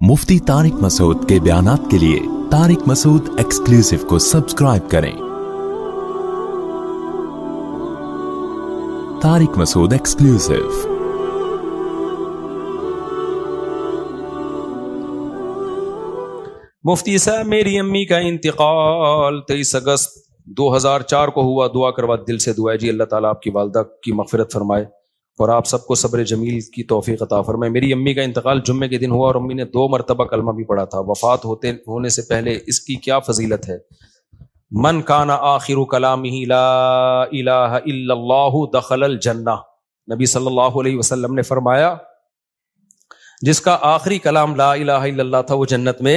मुफ्ती तारिक मसूद के बयानात के लिए तारिक मसूद एक्सक्लूसिव को सब्सक्राइब करें। तारिक मसूद एक्सक्लूसिव। मुफ्ती साहब, मेरी अम्मी का इंतकाल 23 अगस्त 2004 को हुआ। दुआ करवा, दिल से दुआ है जी, अल्लाह ताला आपकी वालदा की मगफिरत फरमाए और आप सबको सब्र जमील की तौफीक अता फरमाए। मेरी अम्मी का इंतकाल जुम्मे के दिन हुआ और अम्मी ने 2 मरतबा कलमा भी पढ़ा था। वफात होने से पहले इसकी क्या फजीलत है? मन काना आखिरु कलामिही ला इलाहा इल्लल्लाहु दखलल जन्ना। नबी सल्लल्लाहु अलैहि वसल्लम ने फरमाया, जिसका आखिरी कलाम ला इलाहा इल्लल्लाह था वो जन्नत में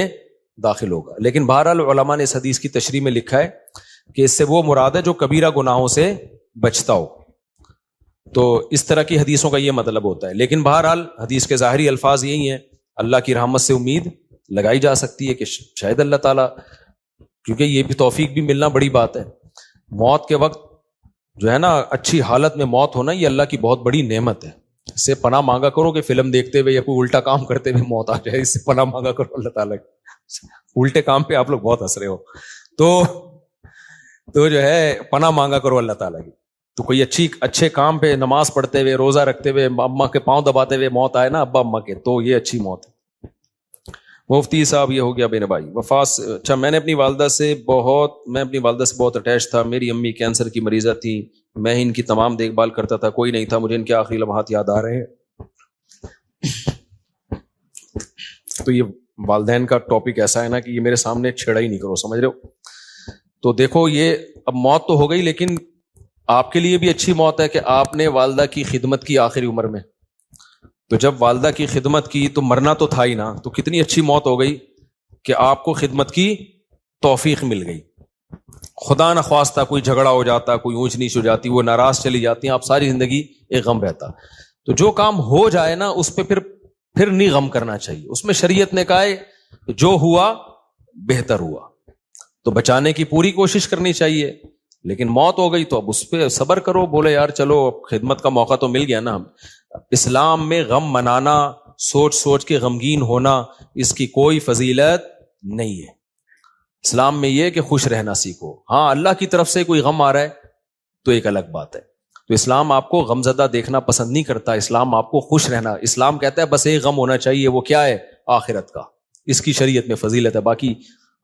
दाखिल होगा। लेकिन बहरहाल उलमा ने इस हदीस की तशरीह में लिखा है कि इससे वो मुराद है जो कबीरा गुनाहों से बचता हो। तो इस तरह की हदीसों का ये मतलब होता है। लेकिन बहरहाल हदीस के ज़ाहिरी अल्फाज यही हैं, अल्लाह की रहमत से उम्मीद लगाई जा सकती है कि शायद अल्लाह ताला, क्योंकि ये भी तौफीक भी मिलना बड़ी बात है। मौत के वक्त जो है ना, अच्छी हालत में मौत होना, ये अल्लाह की बहुत बड़ी नेमत है। इससे पनाह मांगा करो कि फिल्म देखते हुए या कोई उल्टा काम करते हुए मौत आ जाए। इससे पनाह मांगा करो अल्लाह ताला की। उल्टे काम पे आप लोग बहुत हंस रहे हो, तो जो है पनाह मांगा करो अल्लाह ताला की। तो कोई अच्छे काम पे नमाज पढ़ते हुए, रोजा रखते हुए, अम्मा के पांव दबाते हुए मौत आए ना, अब्बा अम्मा के, तो ये अच्छी मौत है। मुफ्ती साहब, ये हो गया मेरे भाई वफात। अच्छा, मैं अपनी वालदा से बहुत अटैच था। मेरी अम्मी कैंसर की मरीजा थी, मैं ही इनकी तमाम देखभाल करता था, कोई नहीं था। मुझे इनके आखिरी लम्हात याद आ रहे हैं। तो ये वालदैन का टॉपिक ऐसा है ना कि ये मेरे सामने छेड़ा ही नहीं करो, समझ रहे हो? तो देखो, ये अब मौत तो हो गई, लेकिन आपके लिए भी अच्छी मौत है कि आपने वालदा की खिदमत की आखिरी उम्र में। तो जब वालदा की खिदमत की तो मरना तो था ही ना, तो कितनी अच्छी मौत हो गई कि आपको खिदमत की तौफीक मिल गई। खुदा न ख्वास्ता कोई झगड़ा हो जाता, कोई ऊंच नीच हो जाती, वो नाराज चली जाती, आप सारी जिंदगी एक गम रहता। तो जो काम हो जाए ना, उस पर फिर नहीं गम करना चाहिए। उसमें शरीयत ने कहा है जो हुआ बेहतर हुआ, तो बचाने की पूरी कोशिश करनी चाहिए। लेकिन मौत हो गई तो अब उस पर सब्र करो, बोले यार चलो खिदमत का मौका तो मिल गया ना। इस्लाम में गम मनाना, सोच सोच के गमगीन होना, इसकी कोई फजीलत नहीं है। इस्लाम में यह कि खुश रहना सीखो। हाँ, अल्लाह की तरफ से कोई गम आ रहा है तो एक अलग बात है। तो इस्लाम आपको गमजदा देखना पसंद नहीं करता, इस्लाम आपको खुश रहना। इस्लाम कहता है बस एक गम होना चाहिए, वो क्या है? आखिरत का। इसकी शरीयत में फजीलत है। बाकी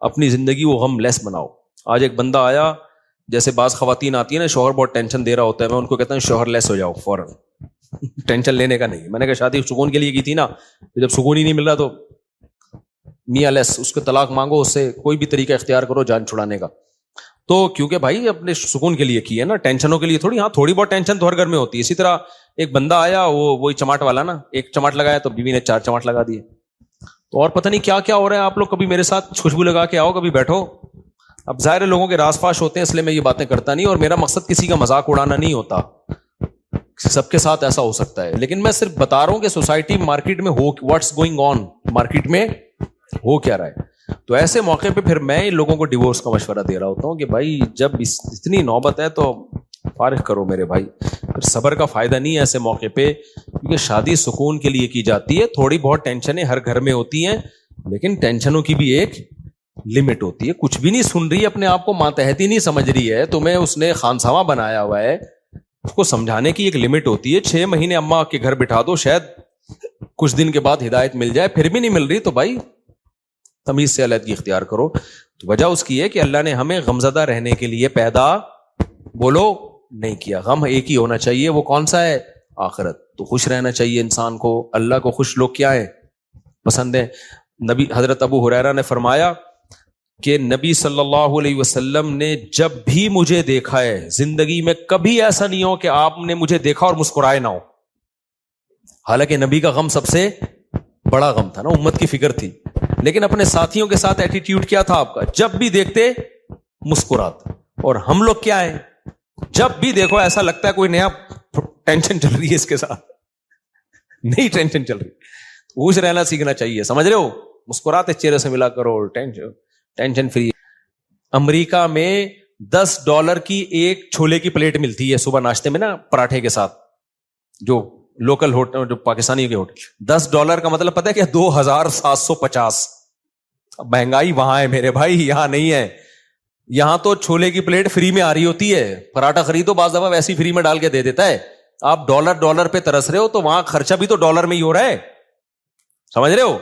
अपनी जिंदगी वो गम लेस बनाओ। आज एक बंदा आया, जैसे बाज खवातीन आती है ना, शौहर बहुत टेंशन दे रहा होता है, मैं उनको कहता हूँ शौहर लेस हो जाओ फौरन। टेंशन लेने का नहीं। मैंने कहा शादी सुकून के लिए की थी ना, जब सुकून ही नहीं मिल रहा तो मियाँ लेस, उसको तलाक मांगो, उससे कोई भी तरीका इख्तियार करो जान छुड़ाने का। तो क्योंकि भाई अपने सुकून के लिए की है ना, टेंशनों के लिए थोड़ी। हाँ, थोड़ी बहुत टेंशन तो हर घर में होती है। इसी तरह एक बंदा आया, वही चमाट वाला ना, एक चमाट लगाया तो बीवी ने 4 चमाट लगा दिए। तो और पता नहीं क्या क्या हो रहा है। आप लोग कभी मेरे साथ खुशबू लगा के आओ, कभी बैठो। अब जाहिर है लोगों के रासफाश होते हैं, इसलिए मैं ये बातें करता नहीं, और मेरा मकसद किसी का मजाक उड़ाना नहीं होता। सबके साथ ऐसा हो सकता है, लेकिन मैं सिर्फ बता रहा हूं कि सोसाइटी, मार्केट में हो, व्हाट्स गोइंग ऑन, मार्केट में हो क्या रहा है। तो ऐसे मौके पे फिर मैं इन लोगों को डिवोर्स का मशवरा दे रहा होता हूं कि भाई जब इतनी नौबत है तो फारिग करो मेरे भाई। फिर सब्र का फायदा नहीं है ऐसे मौके पे, क्योंकि शादी सुकून के लिए की जाती है। थोड़ी बहुत टेंशनें हर घर में होती हैं, लेकिन टेंशनों की भी एक लिमिट होती है। कुछ भी नहीं सुन रही, अपने आप को मातहती नहीं समझ रही है, तुम्हें उसने खानसामा बनाया हुआ है, उसको समझाने की एक लिमिट होती है। 6 महीने अम्मा के घर बिठा दो, शायद कुछ दिन के बाद हिदायत मिल जाए, फिर भी नहीं मिल रही तो भाई तमीज से अलग इख्तियार करो। तो वजह उसकी है कि अल्लाह ने हमें गमजदा रहने के लिए पैदा बोलो नहीं किया। गम एक ही होना चाहिए, वो कौन सा है? आखिरत। तो खुश रहना चाहिए इंसान को। अल्लाह को खुश लोग क्या है? पसंद है। नबी हजरत अबू हुरैरा ने फरमाया कि नबी सल्लल्लाहु अलैहि वसल्लम ने जब भी मुझे देखा है, जिंदगी में कभी ऐसा नहीं हो कि आपने मुझे देखा और मुस्कुराए ना हो। हालांकि नबी का गम सबसे बड़ा गम था ना, उम्मत की फिक्र थी, लेकिन अपने साथियों के साथ एटीट्यूड क्या था आपका? जब भी देखते मुस्कुराते। और हम लोग क्या है, जब भी देखो ऐसा लगता है कोई नया टेंशन चल रही है इसके साथ, नई टेंशन चल रही। खुश रहना सीखना चाहिए, समझ रहे हो? मुस्कुराते चेहरे से मिला करो, टेंशन फ्री। अमेरिका में $10 की एक छोले की प्लेट मिलती है सुबह नाश्ते में ना, पराठे के साथ, जो لوکل ہوٹل جو پاکستانی کے ہوٹل, $10 کا مطلب پتہ ہے کیا, 2750. مہنگائی وہاں ہے میرے بھائی, یہاں نہیں ہے. یہاں تو چھولے کی پلیٹ فری میں آ رہی ہوتی ہے, پراٹھا خریدو بعض دفعہ ویسی فری میں ڈال کے دے دیتا ہے. آپ ڈالر پہ ترس رہے ہو, تو وہاں خرچہ بھی تو ڈالر میں ہی ہو رہا ہے, سمجھ رہے ہو.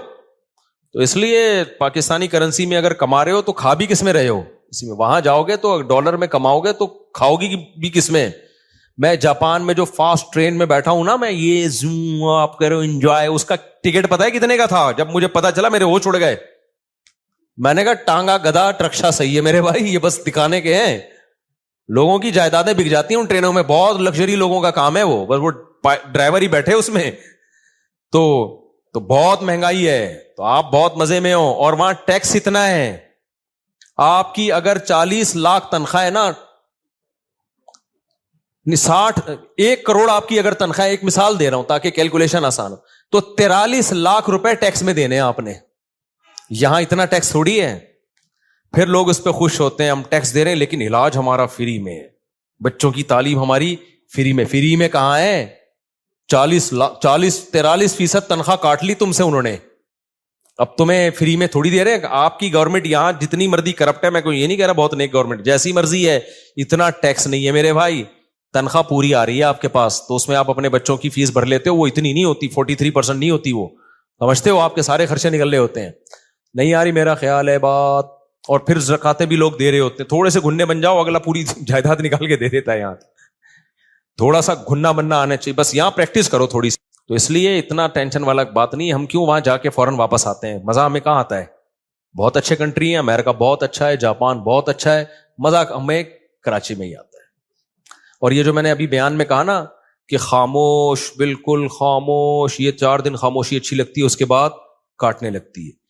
تو اس لیے پاکستانی کرنسی میں اگر کما رہے ہو تو کھا بھی کس میں رہے ہو اسی میں. وہاں جاؤ گے تو ڈالر میں کماؤ گے تو کھاؤ گی بھی کس میں. میں جاپان میں جو فاسٹ ٹرین میں بیٹھا ہوں نا, میں یہ زوم آپ کرو انجوائے, اس کا ٹکٹ پتا ہے کتنے کا تھا؟ جب مجھے پتا چلا میرے وہ چھوڑ گئے. میں نے کہا ٹانگا گدا رکشا صحیح ہے میرے بھائی, یہ بس دکھانے کے ہیں. لوگوں کی جائیدادیں بک جاتی ہیں ان ٹرینوں میں, بہت لگژری لوگوں کا کام ہے وہ, بس وہ ڈرائیور ہی بیٹھے اس میں. تو بہت مہنگائی ہے, تو آپ بہت مزے میں ہو. اور وہاں ٹیکس اتنا ہے, آپ کی اگر 40 لاکھ تنخواہ ہے نا, 1 کروڑ آپ کی اگر تنخواہ, ایک مثال دے رہا ہوں تاکہ کیلکولیشن آسان ہو, تو 43 لاکھ روپے ٹیکس میں دینے ہیں آپ نے. یہاں اتنا ٹیکس تھوڑی ہے. پھر لوگ اس پہ خوش ہوتے ہیں, ہم ٹیکس دے رہے ہیں لیکن علاج ہمارا فری میں ہے, بچوں کی تعلیم ہماری فری میں. فری میں کہاں ہے؟ 43% تنخواہ کاٹ لی تم سے انہوں نے, اب تمہیں فری میں تھوڑی دے رہے ہیں. آپ کی گورنمنٹ یہاں جتنی مرضی کرپٹ ہے, میں کوئی یہ نہیں کہہ رہا بہت نیک گورنمنٹ, جیسی مرضی ہے, اتنا ٹیکس نہیں ہے میرے بھائی. تنخواہ پوری آ رہی ہے آپ کے پاس, تو اس میں آپ اپنے بچوں کی فیس بھر لیتے ہو, وہ اتنی نہیں ہوتی, 43% نہیں ہوتی, وہ سمجھتے ہو, آپ کے سارے خرچے نکل رہے ہوتے ہیں. نہیں آ رہی میرا خیال ہے بات. اور پھر زکاتیں بھی لوگ دے رہے ہوتے ہیں, تھوڑے سے گھننے بن جاؤ, اگلا پوری جائیداد نکال کے دے دیتا ہے. یہاں تھوڑا سا گھننا بننا آنا چاہیے, بس یہاں پریکٹس کرو تھوڑی سی. تو اس لیے اتنا ٹینشن والا بات نہیں. ہم کیوں وہاں جا کے فوراً واپس آتے ہیں؟ مزہ ہمیں کہاں آتا ہے؟ بہت اچھے کنٹری ہیں, امریکہ بہت اچھا ہے, جاپان بہت اچھا ہے, مزہ ہمیں کراچی میں ہی آتا ہے. اور یہ جو میں نے ابھی بیان میں کہا نا کہ خاموش, بالکل خاموش, یہ 4 دن خاموشی اچھی لگتی ہے, اس کے بعد کاٹنے لگتی ہے.